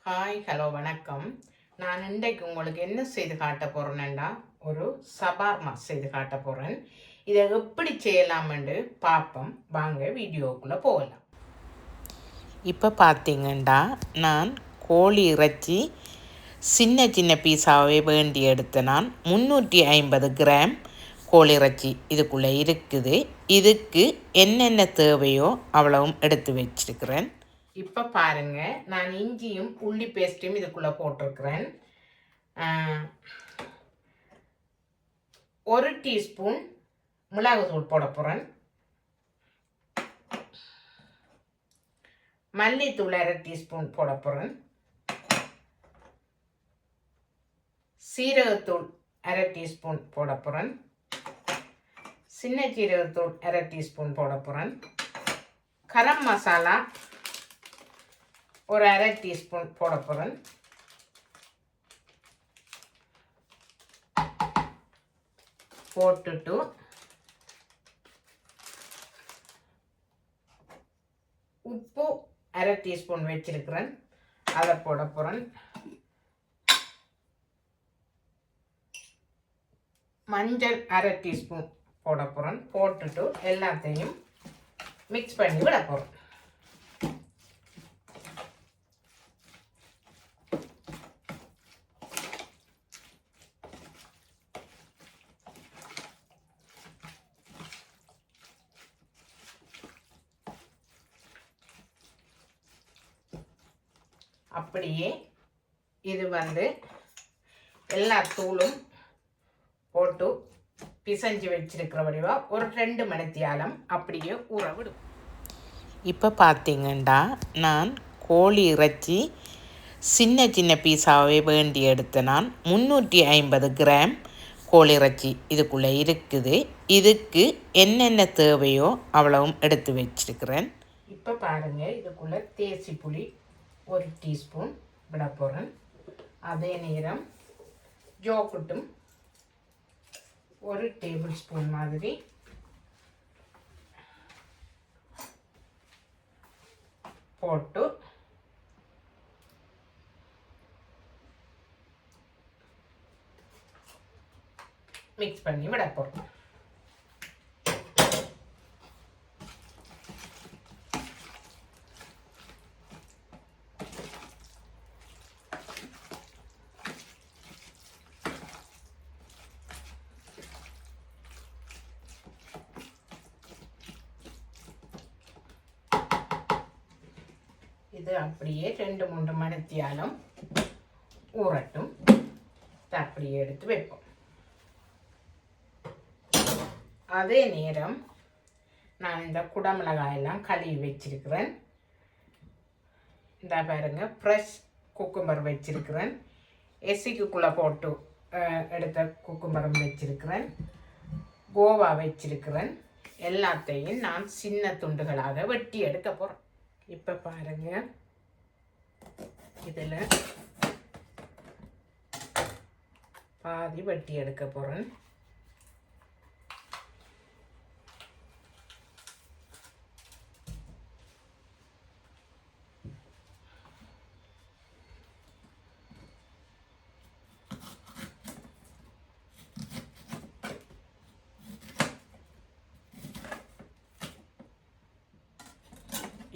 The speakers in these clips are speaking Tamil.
ஹாய் ஹலோ வணக்கம். நான் இன்றைக்கு உங்களுக்கு என்ன செய்து காட்ட போகிறேன்னா ஒரு சபார்மா செய்து காட்ட போகிறேன். இதை எப்படி செய்யலாம்னு பார்ப்போம். வாங்க வீடியோக்குள்ளே போகலாம். இப்போ பார்த்தீங்கன்னா நான் கோழி இறைச்சி சின்ன சின்ன பீஸாகவே வேண்டி எடுத்து நான் 350 கிராம் கோழி இறைச்சி இதுக்குள்ளே இருக்குது. இதுக்கு என்னென்ன தேவையோ அவ்வளவும் எடுத்து வச்சிருக்கிறேன். இப்போ பாருங்கள், நான் இஞ்சியும் உள்ளி பேஸ்ட்டையும் இதுக்குள்ளே போட்டிருக்கிறேன். 1 டீஸ்பூன் மிளகுத்தூள் போட போகிறேன். மல்லித்தூள் 1/2 டீஸ்பூன் போட போகிறேன். சீரகத்தூள் 1/2 டீஸ்பூன் போட போகிறேன். சின்ன சீரகத்தூள் 1/2 டீஸ்பூன் போட போகிறேன். கரம் மசாலா ஒரு 1/2 டீஸ்பூன் போட போகிறேன். போட்டுட்டு உப்பு 1/2 டீஸ்பூன் வச்சிருக்கிறேன், அதை போட போகிறேன். மஞ்சள் 1/2 டீஸ்பூன் போட போகிறேன். போட்டுட்டு எல்லாத்தையும் மிக்ஸ் பண்ணி விட போகிறேன். அப்படியே இது எல்லா தூளும் போட்டு பிசைஞ்சு வச்சிருக்கிற வடிவா ஒரு 2 மணித்தியாலம் அப்படியே ஊற விடும். இப்போ பார்த்தீங்கன்னா நான் கோழி இறைச்சி சின்ன சின்ன பீஸாகவே வேண்டி எடுத்து நான் 350 கிராம் கோழி இறைச்சி இதுக்குள்ளே இருக்குது. இதுக்கு என்னென்ன தேவையோ அவ்வளவும் எடுத்து வச்சிருக்கிறேன். இப்போ பாருங்கள், இதுக்குள்ளே தேசி புளி 1 டீஸ்பூன் விட போகிறேன். அதே நேரம் யோகர்ட்டும் 1 டேபிள் ஸ்பூன் மாதிரி போட்டு மிக்ஸ் பண்ணி விட போகிறோம். இது அப்படியே 2-3 மணித்தியாலம் ஊறட்டும். அப்படியே எடுத்து வைப்போம். அதே நேரம் நான் இந்த குடமிளகாயெல்லாம் கழுவி வச்சிருக்கிறேன். இந்த பாருங்க, ஃப்ரெஷ் குக்கும்பர் வச்சிருக்கிறேன். எசிக்குள்ளே போட்டு எடுத்த குக்கும்பரம் வச்சிருக்கிறேன். கோவா வச்சிருக்கிறேன். எல்லாத்தையும் நான் சின்ன துண்டுகளாக வெட்டி எடுக்க போகிறேன். இப்போ பாருங்க, இதில் பாதி வெட்டி எடுக்க போகிறேன்.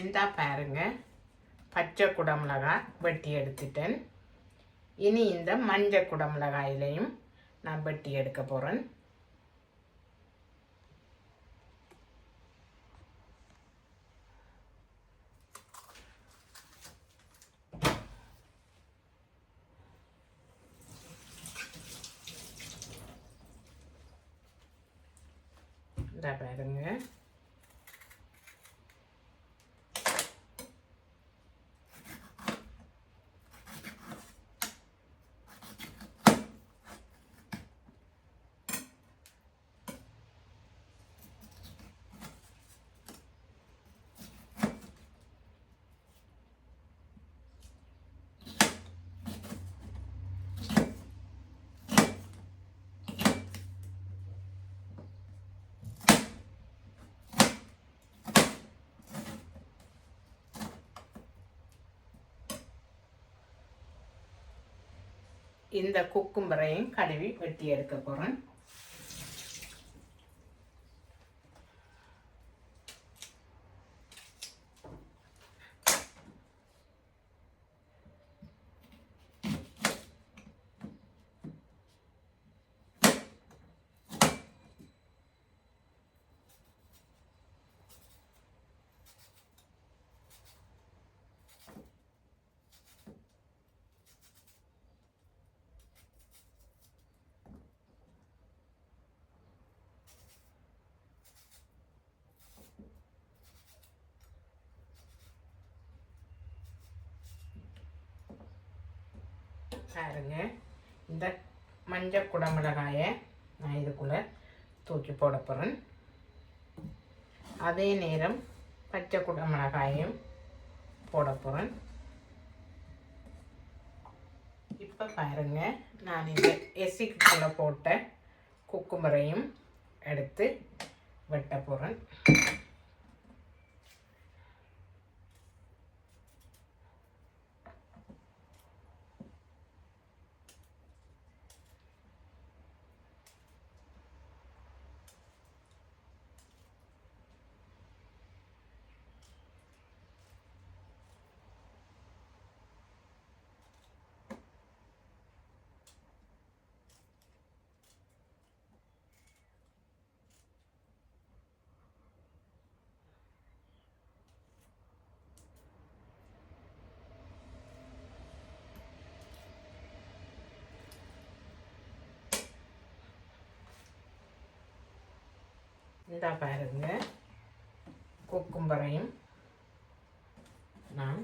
இந்த பாருங்க, பச்சை குடமிளகாய் வெட்டி எடுத்துட்டேன். இனி இந்த மஞ்சள் குடமிளகாயிலையும் நான் வெட்டி எடுக்க போகிறேன். இந்த பாருங்க, இந்த குக்கும்பரையும் கழுவி வெட்டி எடுக்க போகிறேன். பாருங்க, இந்த மஞ்சள் குடமிளகாயை நான் இதுக்குள்ளே தூக்கி போட போகிறேன். அதே நேரம் பச்சை குடமிளகாயும் போட போகிறேன். இப்போ பாருங்க, நான் இந்த எசிக்குள்ளே போட்ட குக்கும்பரையும் எடுத்து வெட்ட போகிறேன். இந்த பாருங்க, குக்கும்பரையும் நான்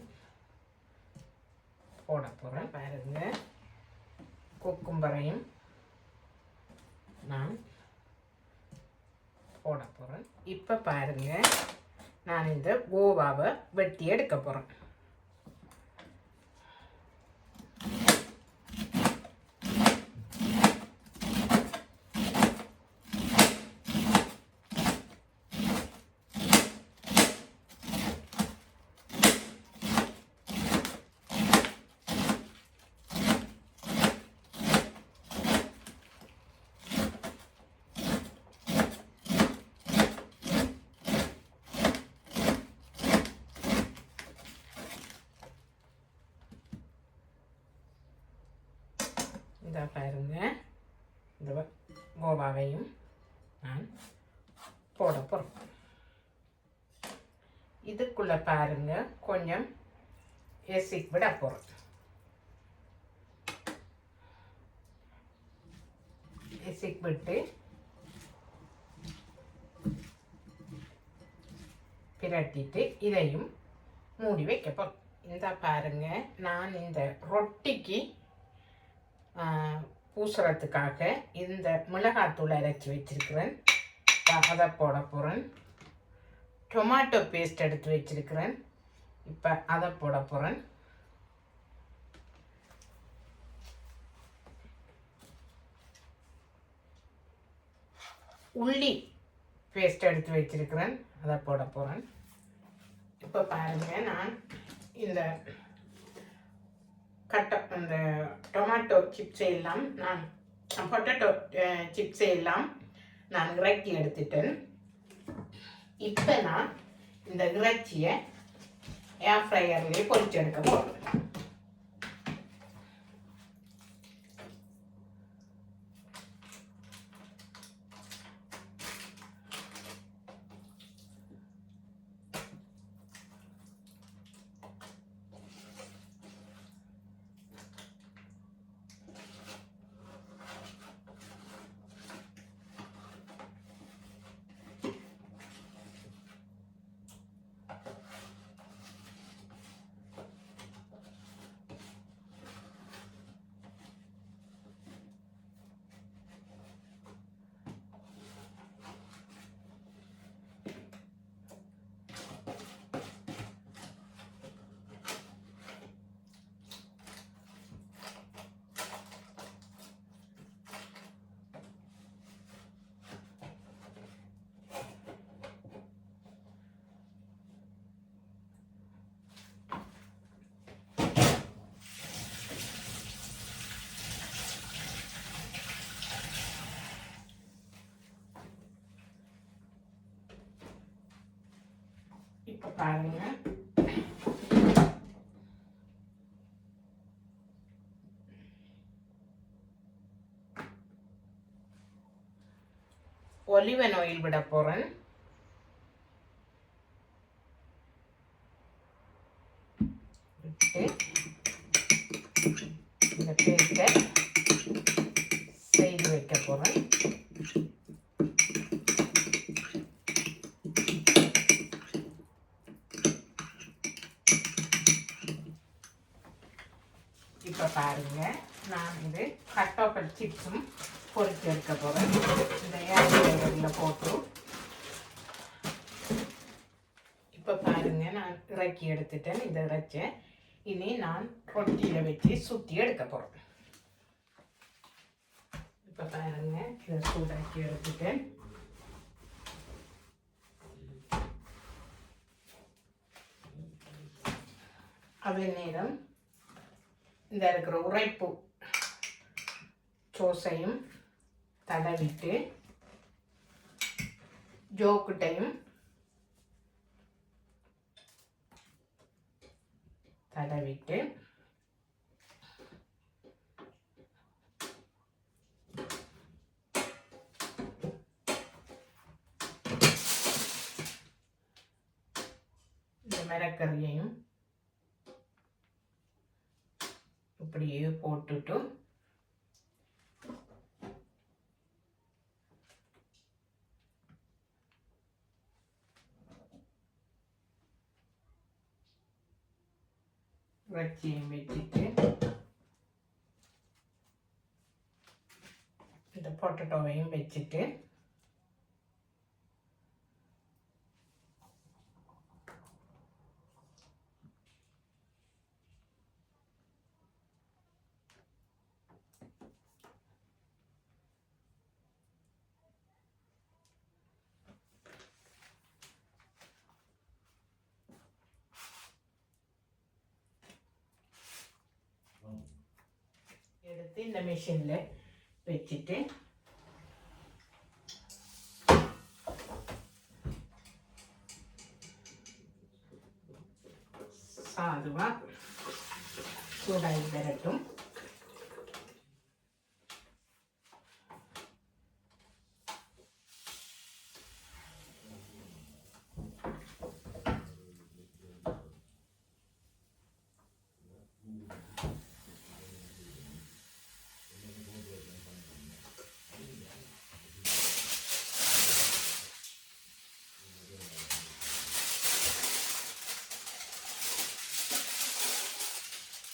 போட போகிறேன். பாருங்க, குக்கும்பரையும் நான் போட போகிறேன். இப்போ பாருங்க, நான் இந்த கோவாவை வெட்டி எடுக்க போகிறேன். இந்த பாருங்க, இந்த கோவாவையும் நான் போட போகிறேன். இதுக்குள்ளே பாருங்க, கொஞ்சம் எசிக் விட போகிறேன். எசிக் விட்டு பிரட்டிட்டு இதையும் மூடி வைக்க போகிறேன். இந்த பாருங்க, நான் இந்த ரொட்டிக்கு பூசுறதுக்காக இந்த மிளகாத்தூள் அரைச்சி வச்சிருக்கிறேன். அதை போட போகிறேன். டொமாட்டோ பேஸ்ட் எடுத்து வச்சிருக்கிறேன். இப்போ அதை போட போகிறேன். உள்ளி பேஸ்ட் எடுத்து வச்சிருக்கிறேன். அதை போட போகிறேன். இப்போ பாருங்க, நான் இந்த இந்த டொமாட்டோ சிப்ஸை எல்லாம் நான் பொட்டேட்டோ சிப்ஸை எல்லாம் நான் இறக்கி எடுத்துட்டேன். இப்போ நான் இந்த இறைச்சியை ஏர் ஃப்ரையர்லேயே பொரிச்சு எடுக்க போகிறேன். பாருங்க, ஒலிவன் ஆயில் விட போறேன். இந்த பேஸ்ட்டை செய்து வைக்க போறேன். இப்போ பாருங்க, நான் இது கட்டோக்கல் சிப்ஸும் பொரிச்சு எடுக்க போகிறேன். இந்த ஏரியில் போட்டு இப்போ பாருங்க, நான் இறக்கி எடுத்துட்டேன். இந்த இறைச்சை இனி நான் ரொட்டியில் வச்சு சுற்றி எடுக்க போகிறேன். இப்போ பாருங்க, இதை சூடாக்கி எடுத்துட்டேன். அதே நேரம் இந்த இருக்கிற உரைப்பு சோசையும் தடவிட்டு ஜோக்கிட்டையும் தடவிட்டு இந்த மிளகறியையும் இப்படியே போட்டுட்டு இறைச்சியும் வச்சுட்டு இந்த பொட்டேட்டோவையும் வச்சுட்டு எடுத்து இந்த மிஷினில் வச்சுட்டு சாதுவாக சூடாகி வரட்டும்.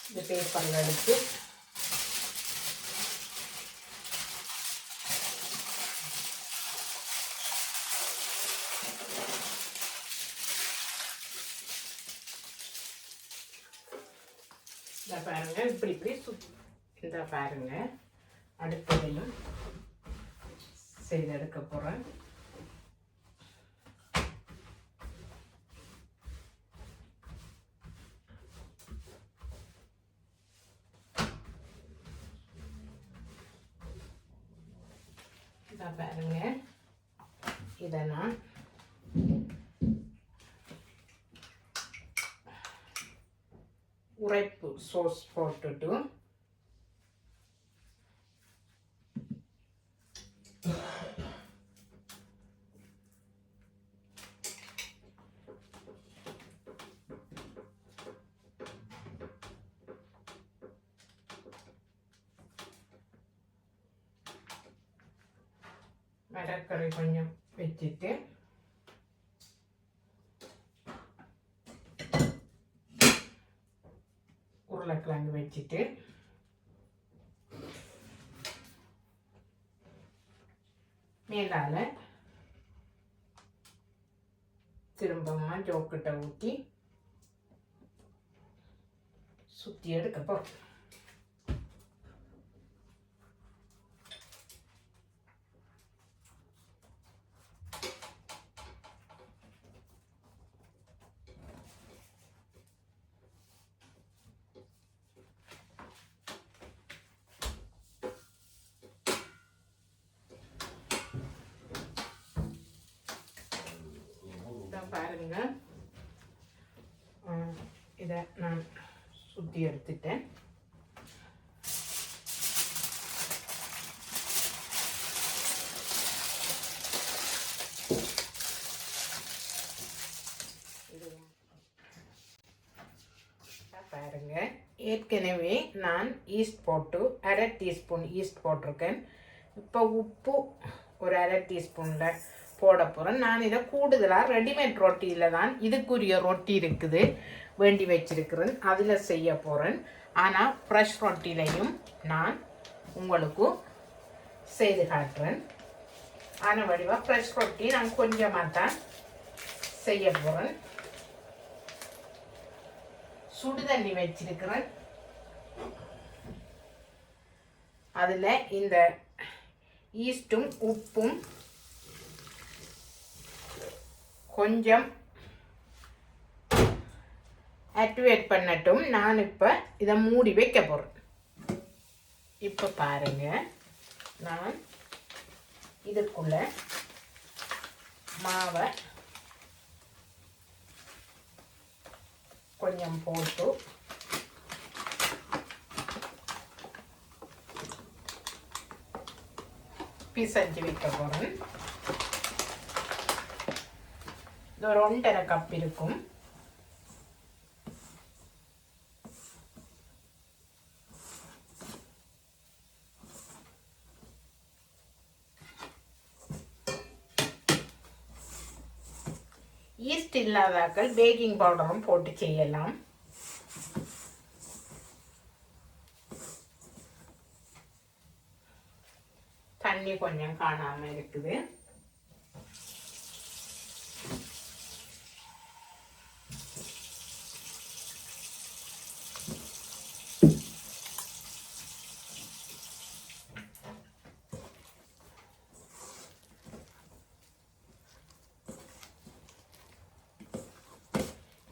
இந்த பேப்பரில் எடுத்து இந்த பாருங்க, இப்படி இந்த பாருங்க, அடுத்ததையும் செய்து எடுக்க போகிறேன். பாருங்க, இதை நான் உரைப்பு சோஸ் போட்டுட்டு மிளகறி கொஞ்சம் வச்சுட்டு உருளைக்கிழங்கு வச்சுட்டு மேலால திரும்பமா ஜோக்கிட்ட ஊற்றி சுற்றி எடுக்க போகிறோம். பாருங்க, இதை நான் சுற்றி எடுத்துட்டேன். பாருங்க, ஏற்கனவே நான் ஈஸ்ட் போட்டு 1/2 டீஸ்பூன் ஈஸ்ட் போட்டிருக்கேன். இப்போ உப்பு ஒரு 1/2 டீஸ்பூனில் போட போகிறேன். நான் இதை கூடுதலாக ரெடிமேட் ரொட்டியில் தான் இதுக்குரிய ரொட்டி இருக்குது வேண்டி வச்சிருக்கிறேன், அதில் செய்ய போகிறேன். ஆனால் ஃப்ரெஷ் ரொட்டிலையும் நான் உங்களுக்கு செய்து காட்டுறேன். ஆனால் வடிவாக ஃப்ரெஷ் ரொட்டி நான் கொஞ்சமாக தான் செய்ய போகிறேன். சுடு தண்ணி வச்சிருக்கிறேன். அதில் இந்த ஈஸ்ட்டும் உப்பும் கொஞ்சம் ஆக்டிவேட் பண்ணட்டும். நான் இப்போ இதை மூடி வைக்க போகிறேன். இப்போ பாருங்க, நான் இதுக்குள்ள மாவை கொஞ்சம் போட்டு பிசைஞ்சு வைக்க போகிறேன். இது ஒரு 1.5 கப் இருக்கும். ஈஸ்ட் இல்லாதாக்கள் பேக்கிங் பவுடரும் போட்டு செய்யலாம். தண்ணி கொஞ்சம் காணாம இருக்குது.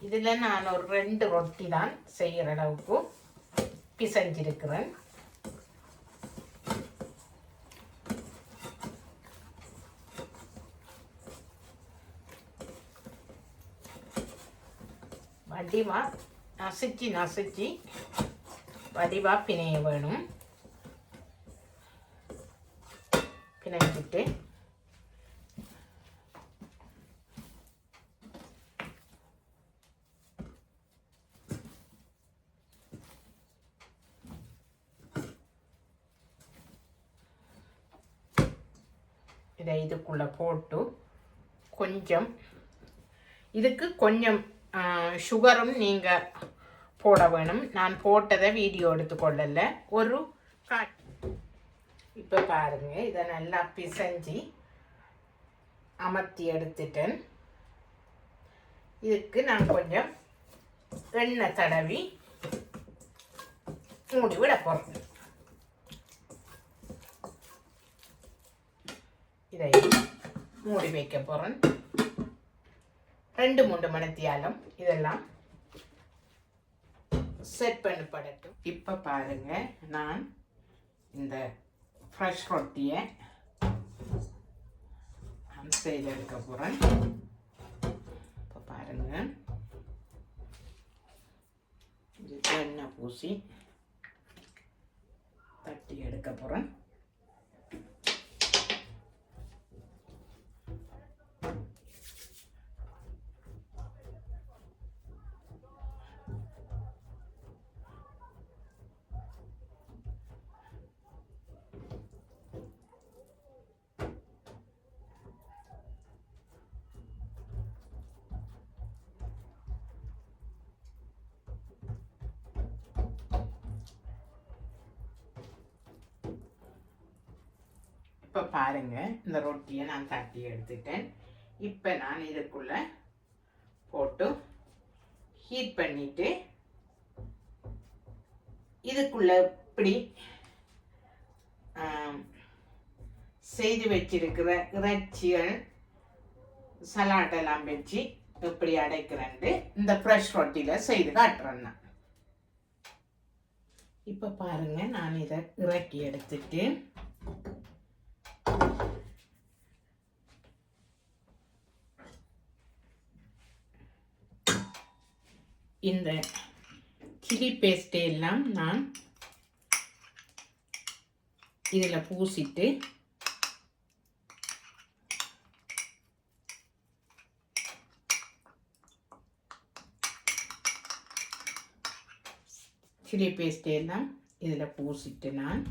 இதில் நான் ஒரு 2 ரொட்டி தான் செய்கிற அளவுக்கு பிசைஞ்சிருக்கிறேன். வடிவா நசிச்சு வடிவா பிணைய வேணும். பிணைஞ்சிட்டு இதை இதுக்குள்ளே போட்டு கொஞ்சம் இதுக்கு கொஞ்சம் சுகரும் நீங்கள் போட வேணும். நான் போட்டதை வீடியோ எடுத்துக்கொள்ளல. ஒரு இப்போ பாருங்கள், இதை நல்லா பிசைஞ்சி அமர்த்தி எடுத்துட்டேன். இதுக்கு நான் கொஞ்சம் எண்ணெய் தடவி மூடி விட போகிறேன். இதை மூடி வைக்க போகிறேன். 2-3 மணித்தியாலும் இதெல்லாம் செட் பண்ணப்படட்டும். இப்போ பாருங்க, நான் இந்த ஃப்ரெஷ் ரொட்டியை செய்து எடுக்க போகிறேன். இப்போ பாருங்க, இது எண்ணெய் பூசி தட்டி எடுக்க போகிறேன். இப்போ பாருங்கள், இந்த ரொட்டியை நான் தட்டி எடுத்துட்டேன். இப்போ நான் இதுக்குள்ளே போட்டு ஹீட் பண்ணிவிட்டு இதுக்குள்ளே இப்படி செய்து வச்சிருக்கிற இறைச்சிகள் சலாட்டெல்லாம் வச்சு எப்படி அடைக்கிறேன்ட்டு இந்த ஃப்ரெஷ் ரொட்டியில் செய்து காட்டுறேன் நான். இப்போ பாருங்கள், நான் இதை இறக்கி எடுத்துட்டு இந்த சில்லி பேஸ்ட் எல்லாம் நான் இதில் பூசிட்டு சில்லி பேஸ்ட் எல்லாம் இதில் பூசிட்டு நான்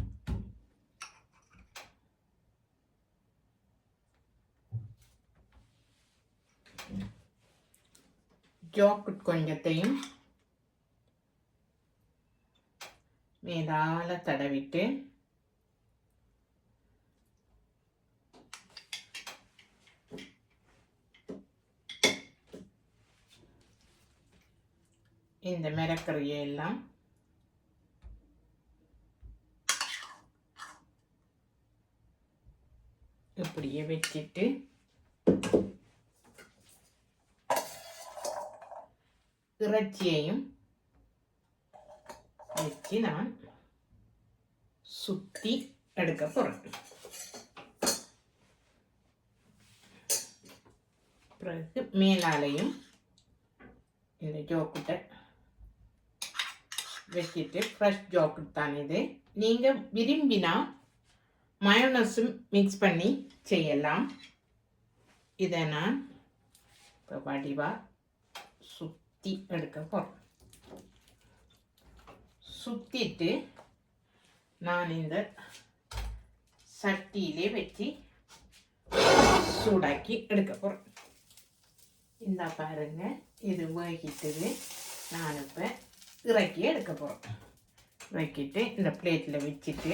யோகர்ட் கொஞ்சத்தையும் மேலால தடவிட்டு இந்த மிரக்கறியெல்லாம் இப்படியே வச்சுட்டு இறைச்சியையும் வச்சு நான் சுற்றி எடுக்க போகிறேன். பிறகு மேலாலையும் இந்த ஜோக்கட்டை வச்சுட்டு ஃப்ரெஷ் ஜோக்கட் தான் இது. நீங்கள் விரும்பினா மயோனஸும் மிக்ஸ் பண்ணி செய்யலாம். இதை நான் இப்போ வடிவாக சுற்றி எடுக்க போகிறேன். சுற்றிட்டு நான் இந்த சட்டியிலே வச்சு சூடாக்கி எடுக்க போகிறேன். இந்த பாருங்க, இது வேகிட்டது. நான் இப்போ இறக்கி எடுக்க போகிறேன். இறக்கிட்டு இந்த பிளேட்டில் வச்சுட்டு